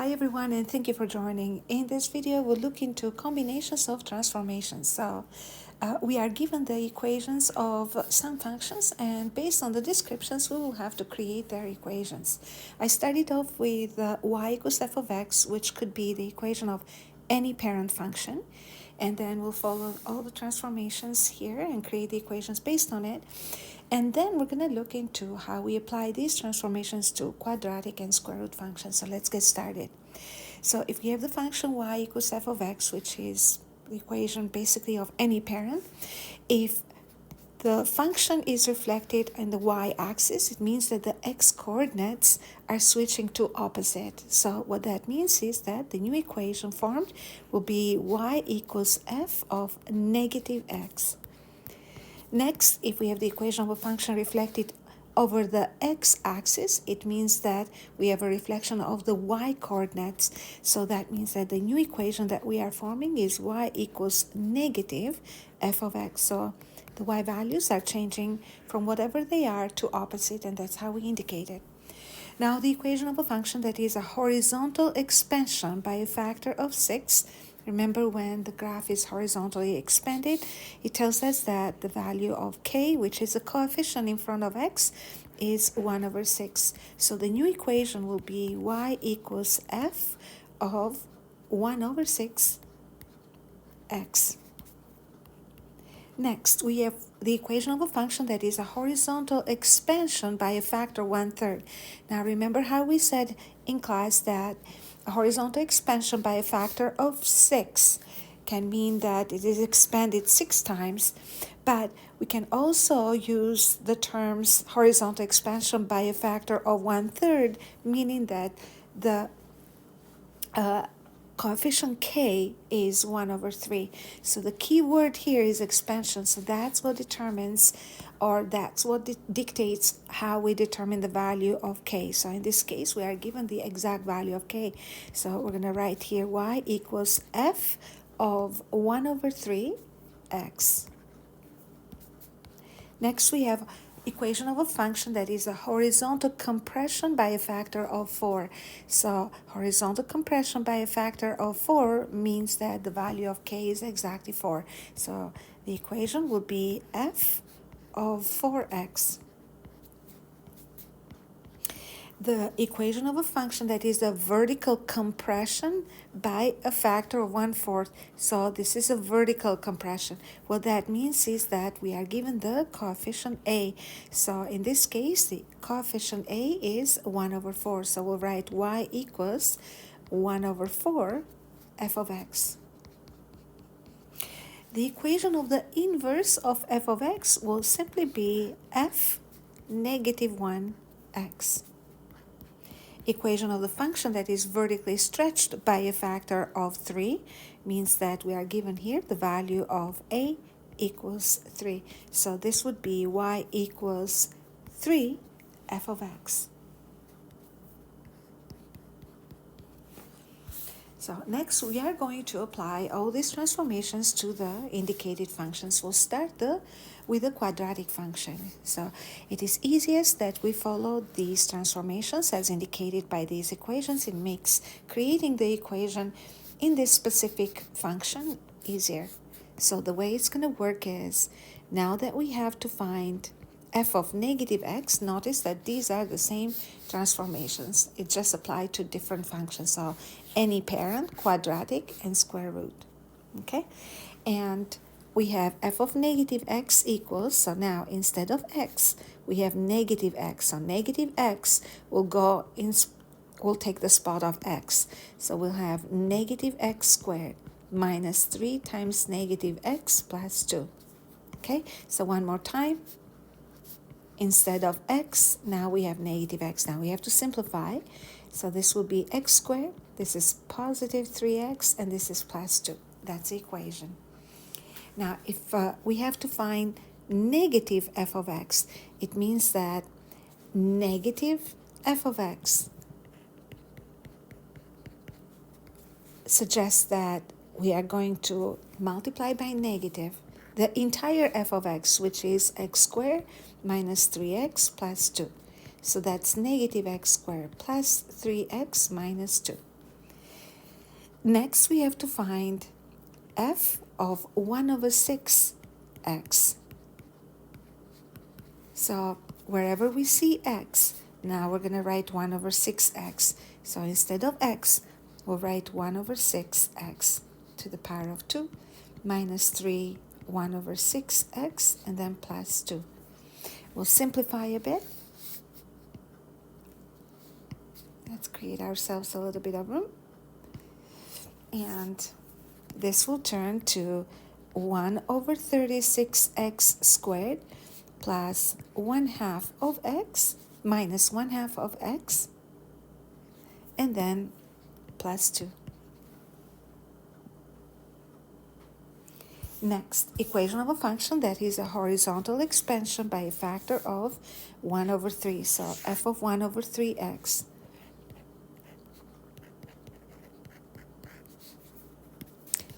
Hi everyone, and thank you for joining. In this video, we'll look into combinations of transformations. We are given the equations of some functions, and based on the descriptions, we will have to create their equations. I started off with y equals f of x, which could be the equation of any parent function. And then we'll follow all the transformations here and create the equations based on it. And then we're going to look into how we apply these transformations to quadratic and square root functions. So let's get started. So if we have the function y equals f of x, which is the equation basically of any parent, if the function is reflected in the y-axis, it means that the x-coordinates are switching to opposite. So what that means is that the new equation formed will be y equals f of negative x. Next, if we have the equation of a function reflected over the x-axis, it means that we have a reflection of the y-coordinates. So that means that the new equation that we are forming is y equals negative f of x. So the y values are changing from whatever they are to opposite, and that's how we indicate it. Now, the equation of a function that is a horizontal expansion by a factor of 6. Remember, when the graph is horizontally expanded, it tells us that the value of k, which is a coefficient in front of x, is 1 over 6. So the new equation will be y equals f of 1 over 6 x. Next, we have the equation of a function that is a horizontal expansion by a factor 1/3. Now, remember how we said in class that a horizontal expansion by a factor of 6 can mean that it is expanded 6 times, but we can also use the terms horizontal expansion by a factor of 1/3, meaning that the coefficient k is 1 over 3. So the key word here is expansion. So that's what determines, or that's what dictates how we determine the value of k. So in this case, we are given the exact value of k. So we're going to write here y equals f of 1 over 3 x. Next, we have equation of a function that is a horizontal compression by a factor of 4. So horizontal compression by a factor of 4 means that the value of k is exactly 4. So the equation will be f of 4x. The equation of a function that is a vertical compression by a factor of 1/4. So this is a vertical compression. What that means is that we are given the coefficient a. So in this case, the coefficient a is 1 over 4. So we'll write y equals 1 over 4 f of x. The equation of the inverse of f of x will simply be f negative 1x. Equation of the function that is vertically stretched by a factor of 3 means that we are given here the value of a equals 3. So this would be y equals 3 f of x. So next, we are going to apply all these transformations to the indicated functions. We'll start with the quadratic function. So it is easiest that we follow these transformations as indicated by these equations. It makes creating the equation in this specific function easier. So the way it's going to work is, now that we have to find f of negative x, notice that these are the same transformations. It just applied to different functions. So any parent, quadratic, and square root. Okay? And we have f of negative x equals, so now instead of x, we have negative x. So negative x will take the spot of x. So we'll have negative x squared minus 3 times negative x plus 2. Okay? So one more time. Instead of x, now we have negative x. Now we have to simplify. So this will be x squared. This is positive 3x, and this is plus 2. That's the equation. Now, if we have to find negative f of x, it means that negative f of x suggests that we are going to multiply by negative the entire f of x, which is x squared minus 3x plus 2. So that's negative x squared plus 3x minus 2. Next, we have to find f of 1 over 6x. So wherever we see x, now we're going to write 1 over 6x. So instead of x, we'll write 1 over 6x to the power of 2 minus 3, 1 over 6x, and then plus 2. We'll simplify a bit. Let's create ourselves a little bit of room. And this will turn to 1 over 36x squared plus 1/2 of x minus 1/2 of x, and then plus 2. Next, equation of a function that is a horizontal expansion by a factor of 1 over 3. So f of 1 over 3x.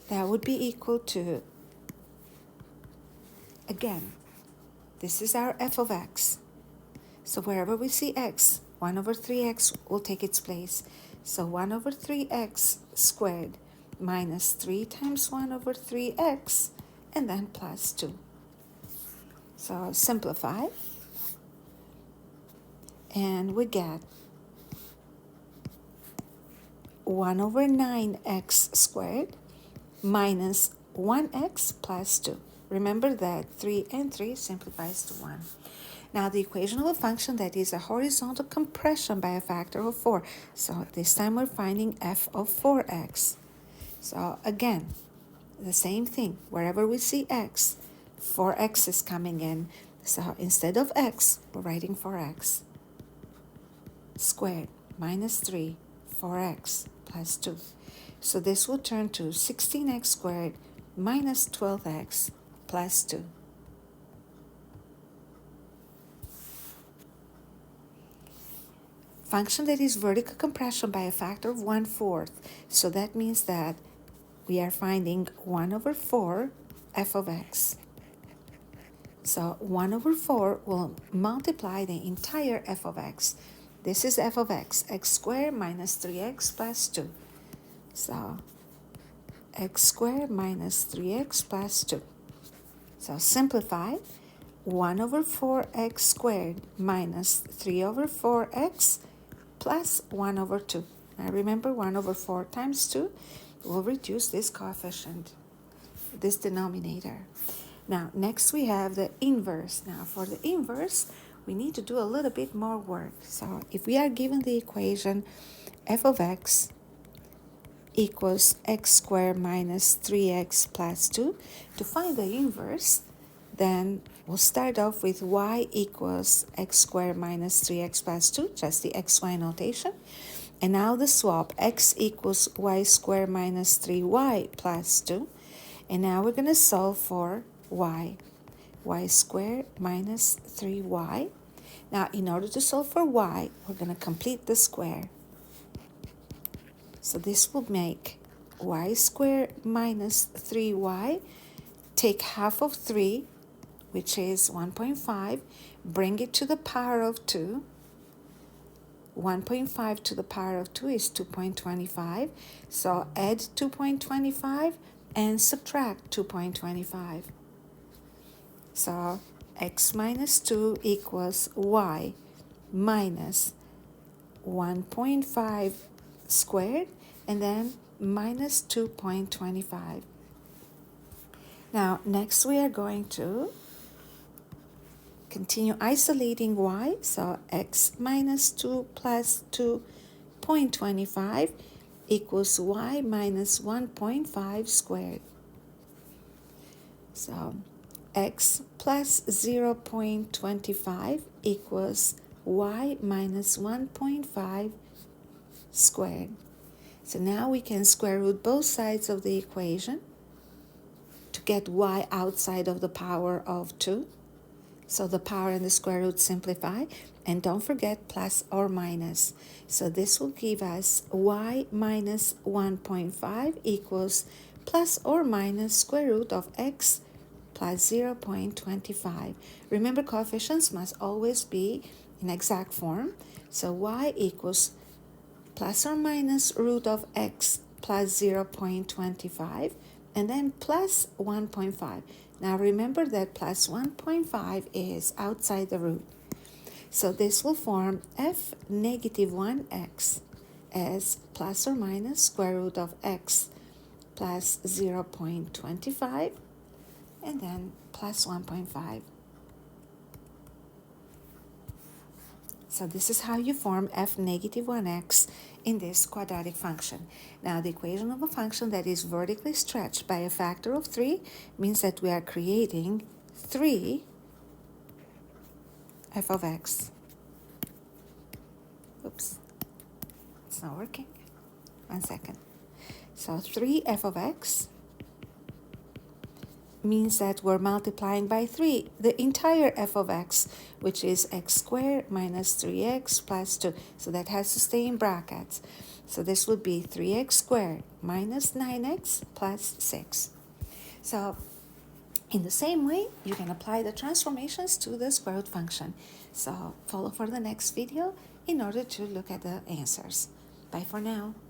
That would be equal to, again, this is our f of x. So wherever we see x, 1 over 3x will take its place. So 1 over 3x squared minus 3 times 1 over 3x, and then plus 2. So simplify, and we get 1 over 9x squared minus 1x plus 2. Remember that 3 and 3 simplifies to 1. Now the equation of a function that is a horizontal compression by a factor of 4. So this time we're finding f of 4x. So again, the same thing. Wherever we see x, 4x is coming in. So instead of x, we're writing 4x squared minus 3, 4x plus 2. So this will turn to 16x squared minus 12x plus 2. Function that is vertical compression by a factor of 1/4. So that means that we are finding 1 over 4 f of x. So 1 over 4 will multiply the entire f of x. This is f of x squared minus 3x plus 2. So x squared minus 3x plus 2. So simplify, 1 over 4x squared minus 3 over 4x plus 1 over 2. Now remember, 1 over 4 times 2 will reduce this coefficient, this denominator. Now next we have the inverse. Now for the inverse, we need to do a little bit more work. So if we are given the equation f of x equals x squared minus 3x plus 2, to find the inverse, then we'll start off with y equals x squared minus 3x plus 2, just the xy notation. And now the swap, x equals y squared minus 3y plus 2. And now we're going to solve for y squared minus 3y. Now in order to solve for y, we're going to complete the square. So this will make y squared minus 3y, take half of 3, which is 1.5, bring it to the power of 2. 1.5 to the power of 2 is 2.25. So add 2.25 and subtract 2.25. So x minus 2 equals y minus 1.5 squared, and then minus 2.25. Now next we are going to continue isolating y. So x minus 2 plus 2.25 equals y minus 1.5 squared. So x plus 0.25 equals y minus 1.5 squared. So now we can square root both sides of the equation to get y outside of the power of 2. So the power and the square root simplify, and don't forget plus or minus. So this will give us y minus 1.5 equals plus or minus square root of x plus 0.25. Remember, coefficients must always be in exact form. So y equals plus or minus root of x plus 0.25, and then plus 1.5. Now remember that plus 1.5 is outside the root. So this will form f negative 1x as plus or minus square root of x plus 0.25 and then plus 1.5. So this is how you form f negative 1x in this quadratic function. Now the equation of a function that is vertically stretched by a factor of 3 means that we are creating 3 f of x. Oops, it's not working. 1 second. So 3 f of x means that we're multiplying by 3 the entire f of x, which is x squared minus 3x plus 2. So that has to stay in brackets. So this would be 3x squared minus 9x plus 6. So in the same way, you can apply the transformations to the square root function. So follow for the next video in order to look at the answers. Bye for now.